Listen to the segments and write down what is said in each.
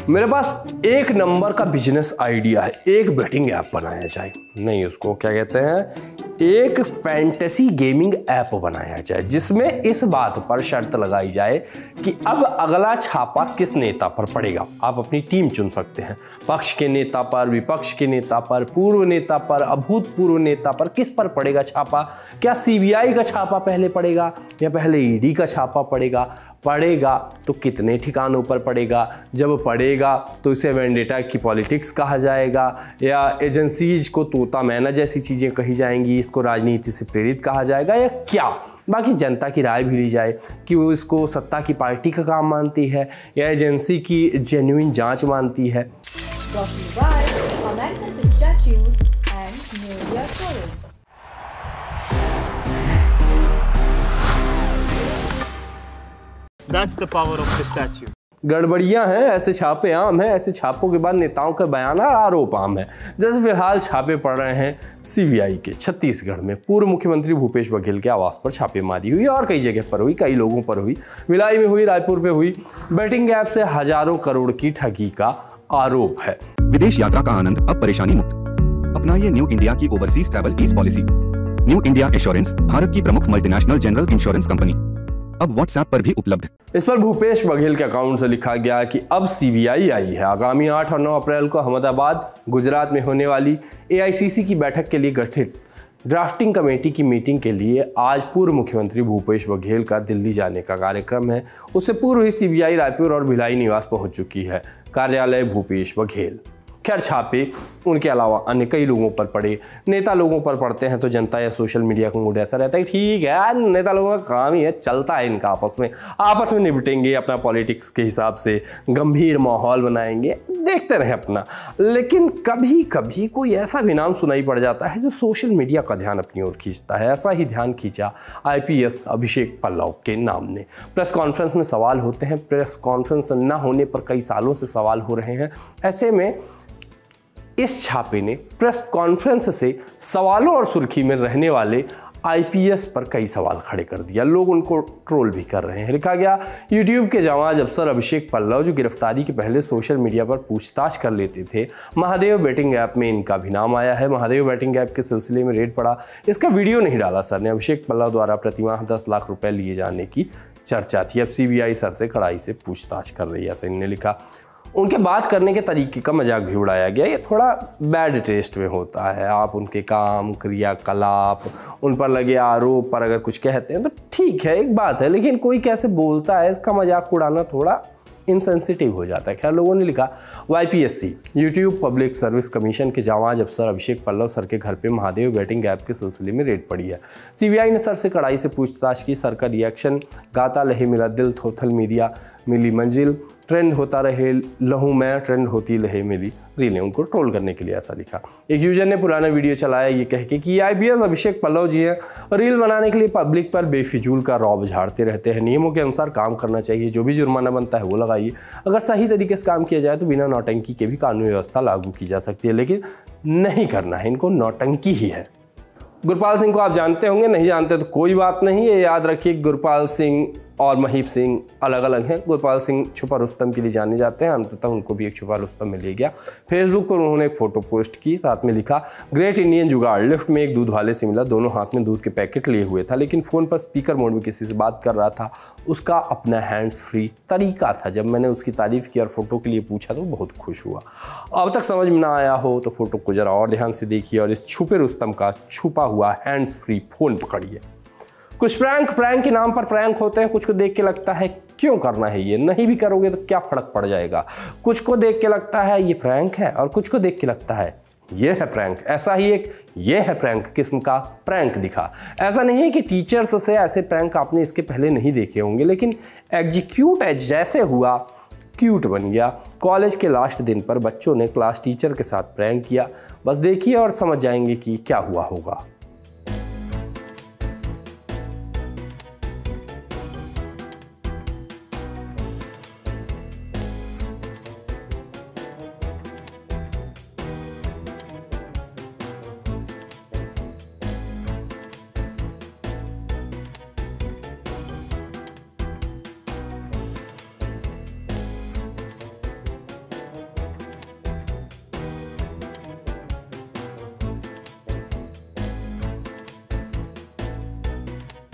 मेरे पास एक नंबर का बिजनेस आइडिया है, एक बेटिंग ऐप बनाया जाए, नहीं उसको क्या कहते हैं, एक फैंटेसी गेमिंग ऐप बनाया जाए जिसमें इस बात पर शर्त लगाई जाए कि अब अगला छापा किस नेता पर पड़ेगा। आप अपनी टीम चुन सकते हैं, पक्ष के नेता पर, विपक्ष के नेता पर, पूर्व नेता पर, अभूतपूर्व नेता पर, किस पर पड़ेगा छापा। क्या सीबीआई का छापा पहले पड़ेगा या पहले ईडी का छापा पड़ेगा, पड़ेगा तो कितने ठिकानों पर पड़ेगा, जब पड़ेगा तो इसे वेंडेटा की पॉलिटिक्स कहा जाएगा या एजेंसीज को तोता मैना जैसी चीज़ें कही जाएंगी, इसको राजनीति से प्रेरित कहा जाएगा या क्या। बाकी जनता की राय भी ली जाए कि वो इसको सत्ता की पार्टी का काम मानती है या एजेंसी की जेन्युइन जांच मानती है। That's the power of pistachio. गड़बड़ियां हैं, ऐसे छापे आम हैं, ऐसे छापों के बाद नेताओं का बयान और आरोप आम है। जैसे फिलहाल छापे पड़ रहे हैं सीबीआई के छत्तीसगढ़ में, पूर्व मुख्यमंत्री भूपेश बघेल के आवास पर छापेमारी हुई और कई जगह पर हुई, कई लोगों पर हुई, भिलाई में हुई, रायपुर में हुई। बेटिंग ऐप से हजारों करोड़ की ठगी का आरोप है। विदेश यात्रा का आनंद अब परेशानी मुक्त। अपनाइए न्यू इंडिया की overseas travel ease policy. New India assurance Bharat की प्रमुख मल्टीनेशनल जनरल इंश्योरेंस कंपनी, अब व्हाट्सएप पर भी उपलब्ध। इस पर भूपेश बघेल के अकाउंट से लिखा गया कि अब सीबीआई आई है। आगामी 8 और 9 अप्रैल को अहमदाबाद, गुजरात में होने वाली एआईसीसी की बैठक के लिए गठित ड्राफ्टिंग कमेटी की मीटिंग के लिए आज पूर्व मुख्यमंत्री भूपेश बघेल का दिल्ली जाने का कार्यक्रम है। उससे पूर्व ही सीबीआई रायपुर और भिलाई निवास पहुंच चुकी है। कार्यालय भूपेश बघेल। खैर, छापे उनके अलावा अन्य कई लोगों पर पड़े, नेता लोगों पर पड़ते हैं तो जनता या सोशल मीडिया का मूड ऐसा रहता है, ठीक है नेता लोगों का काम ही है, चलता है इनका, आपस में निपटेंगे, अपना पॉलिटिक्स के हिसाब से गंभीर माहौल बनाएंगे, देखते रहे अपना। लेकिन कभी कभी कोई ऐसा भी नाम सुनाई पड़ जाता है जो सोशल मीडिया का ध्यान अपनी ओर खींचता है। ऐसा ही ध्यान खींचा आईपीएस अभिषेक पल्लव के नाम ने। प्रेस कॉन्फ्रेंस में सवाल होते हैं, प्रेस कॉन्फ्रेंस न होने पर कई सालों से सवाल हो रहे हैं। ऐसे में इस छापे ने प्रेस कॉन्फ्रेंस से सवालों और सुर्खी में रहने वाले आईपीएस पर कई सवाल खड़े कर दिया। लोग उनको ट्रोल भी कर रहे हैं। लिखा गया, यूट्यूब के जाबाज अफसर अभिषेक पल्लव जो गिरफ्तारी के पहले सोशल मीडिया पर पूछताछ कर लेते थे, महादेव बेटिंग ऐप में इनका भी नाम आया है। महादेव बेटिंग ऐप के सिलसिले में रेड पड़ा। इसका वीडियो नहीं डाला सर ने। अभिषेक पल्लव द्वारा प्रतिमाह 10 लाख रुपए लिए जाने की चर्चा थी। अब सीबीआई सर से कड़ाई से पूछताछ कर रही है, ऐसा इन्होंने लिखा। उनके बात करने के तरीके का मजाक भी उड़ाया गया। ये थोड़ा बैड टेस्ट में होता है। आप उनके काम, क्रियाकलाप, उन पर लगे आरोप पर अगर कुछ कहते हैं तो ठीक है, एक बात है, लेकिन कोई कैसे बोलता है इसका मजाक उड़ाना थोड़ा इनसेंसिटिव हो जाता है। खैर, लोगों ने लिखा, वाईपीएससी यूट्यूब पब्लिक सर्विस कमीशन के जाबाज अफसर अभिषेक पल्लव सर के घर पे महादेव बेटिंग ऐप के सिलसिले में रेड पड़ी है। सीबीआई ने सर से कड़ाई से पूछताछ की। सर का रिएक्शन, गाता लहे मेरा दिल, थोथल मीडिया मिली मंजिल, ट्रेंड होता रहे लहू मैं, ट्रेंड होती रहे मेरी रीलें। उनको ट्रोल करने के लिए ऐसा लिखा। एक यूजर ने पुराना वीडियो चलाया ये कह के कि आईपीएस अभिषेक पल्लव जी हैं, रील बनाने के लिए पब्लिक पर बेफिजूल का रौब झाड़ते रहते हैं। नियमों के अनुसार काम करना चाहिए, जो भी जुर्माना बनता है वो लगाइए। अगर सही तरीके से काम किया जाए तो बिना नौटंकी के भी कानूनी व्यवस्था लागू की जा सकती है, लेकिन नहीं करना है, इनको नौटंकी ही है। गुरपाल सिंह को आप जानते होंगे, नहीं जानते तो कोई बात नहीं, ये याद रखिए, गुरपाल सिंह और महीप सिंह अलग अलग हैं। गुरपाल सिंह छुपा रुस्तम के लिए जाने जाते हैं, अंततः उनको भी एक छुपा रुस्तम मिल गया। फेसबुक पर उन्होंने एक फोटो पोस्ट की, साथ में लिखा, ग्रेट इंडियन जुगाड़, लिफ्ट में एक दूध वाले से मिला, दोनों हाथ में दूध के पैकेट लिए हुए था, लेकिन फ़ोन पर स्पीकर मोड में किसी से बात कर रहा था। उसका अपना हैंड्स फ्री तरीका था। जब मैंने उसकी तारीफ़ की और फोटो के लिए पूछा तो बहुत खुश हुआ। अब तक समझ में ना आया हो तो फोटो को जरा और ध्यान से देखिए और इस छुपे रुस्तम का छुपा हुआ हैंड्स फ्री फ़ोन पकड़िए। कुछ प्रैंक के नाम पर प्रैंक होते हैं। कुछ को देख के लगता है क्यों करना है, ये नहीं भी करोगे तो क्या फर्क पड़ जाएगा। कुछ को देख के लगता है ये प्रैंक है और कुछ को देख के लगता है ये है प्रैंक। ऐसा ही एक ये है प्रैंक किस्म का प्रैंक दिखा। ऐसा नहीं है कि टीचर्स से ऐसे प्रैंक आपने इसके पहले नहीं देखे होंगे, लेकिन एग्जीक्यूट जैसे हुआ क्यूट बन गया। कॉलेज के लास्ट दिन पर बच्चों ने क्लास टीचर के साथ प्रैंक किया। बस देखिए और समझ जाएंगे कि क्या हुआ होगा।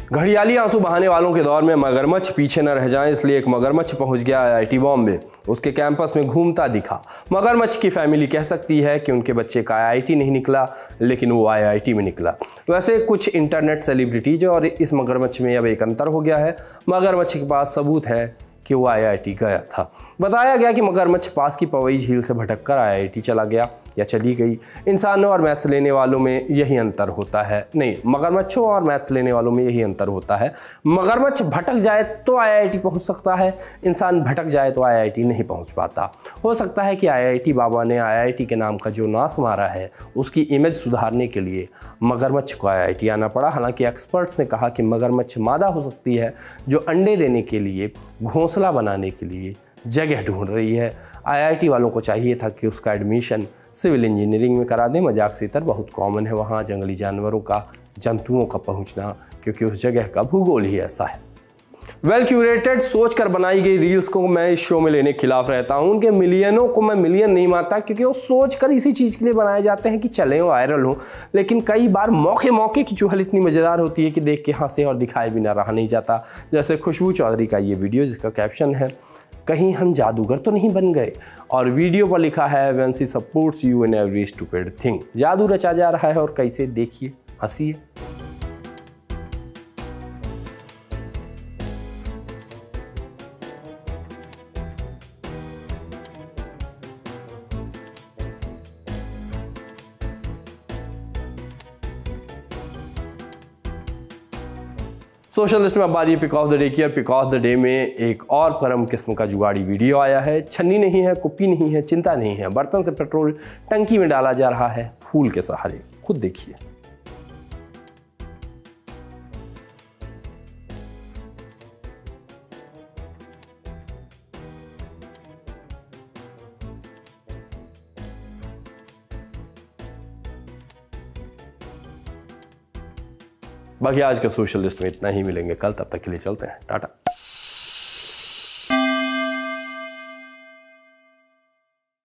घड़ियाली आंसू बहाने वालों के दौर में मगरमच्छ पीछे न रह जाएं, इसलिए एक मगरमच्छ पहुंच गया आईआईटी बॉम्बे। उसके कैंपस में घूमता दिखा। मगरमच्छ की फैमिली कह सकती है कि उनके बच्चे का आईआईटी नहीं निकला, लेकिन वो आईआईटी में निकला। वैसे कुछ इंटरनेट सेलिब्रिटीज और इस मगरमच्छ में अब एक अंतर हो गया है। मगरमच्छ के पास सबूत है कि वो आईआईटी गया था। बताया गया कि मगरमच्छ पास की पवई झील से भटककर आईआईटी चला गया या चली गई। इंसानों और मैथ्स लेने वालों में यही अंतर होता है। नहीं, मगरमच्छों और मैथ्स लेने वालों में यही अंतर होता है। मगरमच्छ भटक जाए तो आईआईटी पहुंच सकता है, इंसान भटक जाए तो आईआईटी नहीं पहुंच पाता। हो सकता है कि आईआईटी बाबा ने आईआईटी के नाम का जो नाश मारा है, उसकी इमेज सुधारने के लिए मगरमच्छ को आईआईटी आना पड़ा। हालांकि एक्सपर्ट्स ने कहा कि मगरमच्छ मादा हो सकती है, जो अंडे देने के लिए, घोंसला बनाने के लिए जगह ढूंढ रही है। आईआईटी वालों को चाहिए था कि उसका एडमिशन सिविल इंजीनियरिंग में करा दें। मजाक से इतर बहुत कॉमन है वहाँ जंगली जानवरों का, जंतुओं का पहुँचना, क्योंकि उस जगह का भूगोल ही ऐसा है। वेल क्यूरेटेड सोच कर बनाई गई रील्स को मैं इस शो में लेने के खिलाफ रहता हूँ। उनके मिलियनों को मैं मिलियन नहीं मानता, क्योंकि वो सोच कर इसी चीज़ के लिए बनाए जाते हैं कि चले वायरल हो। लेकिन कई बार मौके की चुहल इतनी मज़ेदार होती है कि देख के हंसे और दिखाए बिना रहा नहीं जाता। जैसे खुशबू चौधरी का ये वीडियो जिसका कैप्शन है, कहीं हम जादूगर तो नहीं बन गए, और वीडियो पर लिखा है when she supports you in every stupid thing. जादू रचा जा रहा है और कैसे, देखिए, हंसिए। सोशल लिस्ट में अब बारी पिक ऑफ द डे की। पिक ऑफ द डे में एक और परम किस्म का जुगाड़ी वीडियो आया है। छन्नी नहीं है, कुप्पी नहीं है, चिंता नहीं है, बर्तन से पेट्रोल टंकी में डाला जा रहा है फूल के सहारे। खुद देखिए। बाकी आज का सोशल लिस्ट में इतना ही। मिलेंगे कल, तब तक के लिए चलते हैं, टाटा।